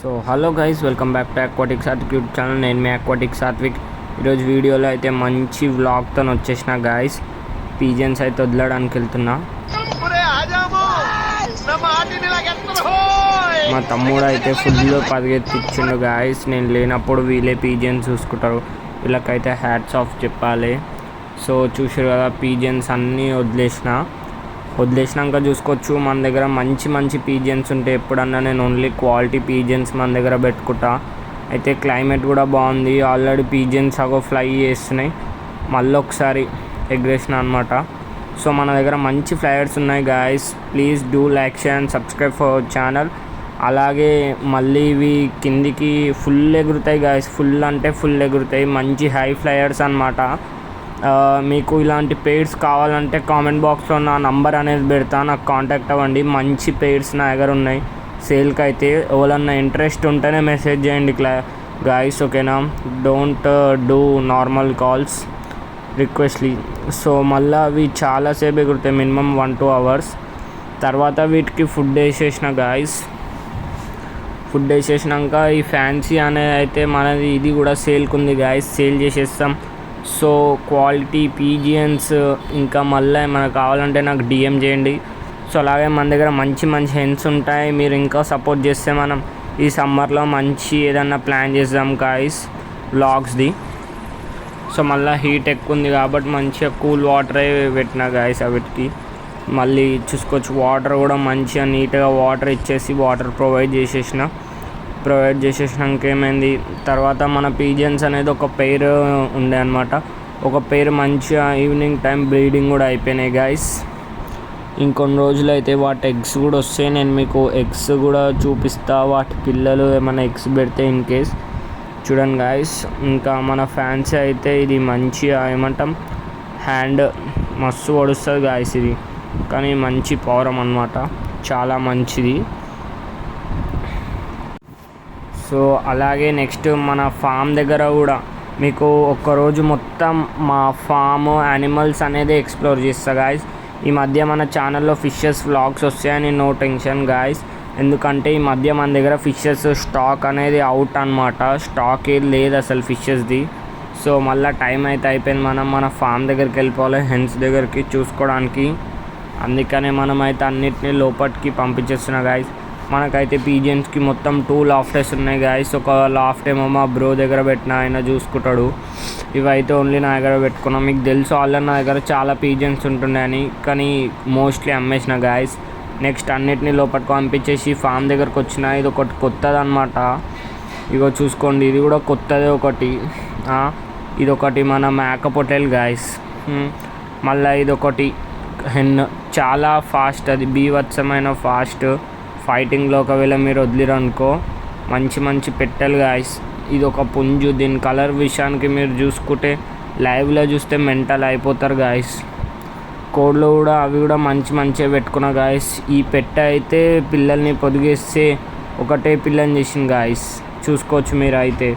So hello guys, welcome back to aquatic Satvik YouTube channel. నేను మీ aquatic Satvik. ఈరోజు వీడియోలో అయితే మంచి వ్లాగ్తో వచ్చేసిన గాయస్. పీజియన్స్ అయితే వదలడానికి వెళ్తున్నా. మా తమ్ముడు అయితే ఫుల్ పరిగెత్తిచ్చిండు గాయస్. నేను లేనప్పుడు వీళ్ళే పీజియన్స్ చూసుకుంటారు. వీళ్ళకైతే హ్యాట్స్ ఆఫ్ చెప్పాలి. సో చూసారు కదా, పీజియన్స్ అన్నీ వదిలేసినాక చూసుకోవచ్చు. మన దగ్గర మంచి పీజియన్స్ ఉంటాయి. ఎప్పుడన్నా నేను ఓన్లీ క్వాలిటీ పీజియన్స్ మన దగ్గర పెట్టుకుంటా. అయితే క్లైమేట్ కూడా బాగుంది. ఆల్రెడీ పీజియన్స్ ఫ్లై చేస్తున్నాయి. మళ్ళీ ఒకసారి ఎగ్రేషన్ అనమాట. సో మన దగ్గర మంచి ఫ్లైయర్స్ ఉన్నాయి guys. Please do like, share and subscribe for our channel. అలాగే మళ్ళీ ఇవి కిందికి ఫుల్ ఎగురుతాయి గాయస్. ఫుల్ అంటే ఫుల్ ఎగురుతాయి. మంచి హై ఫ్లైయర్స్ అనమాట. మీకు ఇలాంటి పెయిర్స్ కావాలంటే కామెంట్ బాక్స్లో నా నంబర్ అనేది పెడతా, నాకు కాంటాక్ట్ అవ్వండి. మంచి పెయిర్స్ నా దగ్గర ఉన్నాయి సేల్కి. అయితే ఎవరన్నా ఇంట్రెస్ట్ ఉంటేనే మెసేజ్ చేయండి గాయస్, ఓకేనా? Don't do normal calls requestly. So మళ్ళీ అవి చాలాసేపు ఎగురుతాయి, మినిమం 1-2 అవర్స్. తర్వాత వీటికి ఫుడ్ వేసేసిన గాయస్. ఫుడ్ వేసేసినాక ఈ ఫ్యాన్సీ అనేది అయితే మనది ఇది కూడా సేల్కి ఉంది గాయస్. సేల్ చేసేస్తాం. సో క్వాలిటీ పీజియన్స్ ఇంకా మళ్ళీ మనకు కావాలంటే నాకు డిఎం చేయండి. సో అలాగే మన దగ్గర మంచి హెన్స్ ఉంటాయి. మీరు ఇంకా సపోర్ట్ చేస్తే మనం ఈ సమ్మర్లో మంచి ఏదన్నా ప్లాన్ చేద్దాం గాయస్ వ్లాగ్స్ది. సో మళ్ళీ హీట్ ఎక్కువ ఉంది కాబట్టి మంచిగా కూల్ వాటరే పెట్టిన గాయస్. వీటికి మళ్ళీ చూసుకోవచ్చు. వాటర్ కూడా మంచిగా నీట్గా వాటర్ ఇచ్చేసి వాటర్ ప్రొవైడ్ చేసేసినాక ఏమైంది, తర్వాత మన పీజియన్స్ అనేది ఒక పెయిర్ ఉండే అనమాట. ఒక పెయిర్ మంచిగా ఈవినింగ్ టైం బ్రీడింగ్ కూడా అయిపోయినాయి గాయస్. ఇంకొన్ని రోజులు అయితే వాటి ఎగ్స్ కూడా వస్తాయి. నేను మీకు ఎగ్స్ కూడా చూపిస్తా. వాటి పిల్లలు ఏమైనా ఎగ్స్ పెడితే ఇన్ కేస్ చూడండి గాయస్. ఇంకా మన ఫ్యాన్సీ అయితే ఇది మంచిగా ఏమంటాం, హ్యాండ్ మస్తు పొడుస్తుంది గాయస్ ఇది. కానీ మంచి పవరం అన్నమాట, చాలా మంచిది. సో అలాగే నెక్స్ట్ మన ఫామ్ దగ్గర కూడా మీకు ఒక్కరోజు మొత్తం మా ఫామ్ యానిమల్స్ అనేది ఎక్స్ప్లోర్ చేస్తా గాయస్. ఈ మధ్య మన ఛానల్లో ఫిషెస్ వ్లాగ్స్ వస్తాయని నో టెన్షన్ గాయస్. ఎందుకంటే ఈ మధ్య మన దగ్గర ఫిషెస్ స్టాక్ అనేది అవుట్ అనమాట. స్టాక్ ఏది లేదు అసలు ఫిషెస్ది. సో మళ్ళీ టైం అయితే అయిపోయింది. మన ఫామ్ దగ్గరికి వెళ్ళిపోవాలి, హెన్స్ దగ్గరికి చూసుకోవడానికి. అందుకనే మనం అయితే అన్నిటినీ లోపలికి పంపించేస్తున్నా గాయస్. మనకైతే పీజియన్స్కి మొత్తం 2 లాఫ్టర్స్ ఉన్నాయి గాయస్. ఒక లాఫ్ట్ ఏమో మా బ్రో దగ్గర పెట్టిన, ఆయన చూసుకుంటాడు. ఇవైతే ఓన్లీ నా దగ్గర పెట్టుకున్నాం. మీకు తెలుసు ఆల్రెడీ నా దగ్గర చాలా పీజియన్స్ ఉంటుండే కానీ మోస్ట్లీ అమ్మేసిన గాయస్. నెక్స్ట్ అన్నిటినీ లోపలికి పంపించేసి ఫామ్ దగ్గరకు వచ్చిన. ఇది ఒకటి కొత్తది అనమాట. ఇగో చూసుకోండి, ఇది కూడా కొత్తదే ఒకటి. ఇదొకటి మన మేక పొటేల్ గాయస్. మళ్ళీ ఇదొకటి హెన్, చాలా ఫాస్ట్, అది బీభత్సమైన ఫాస్ట్. ఫైటింగ్లో ఒకవేళ మీరు వదిలిరనుకో మంచి పెట్టెలు గాయస్. ఇది ఒక పుంజు. దీని కలర్ విషయానికి మీరు చూసుకుంటే లైవ్లో చూస్తే మెంటల్ అయిపోతారు గాయస్. కోడ్లు కూడా అవి కూడా మంచిగా పెట్టుకున్నా గాయస్. ఈ పెట్టె అయితే పిల్లల్ని పొదిగేస్తే ఒకటే పిల్లని చేసింది గాయస్. చూసుకోవచ్చు మీరు అయితే.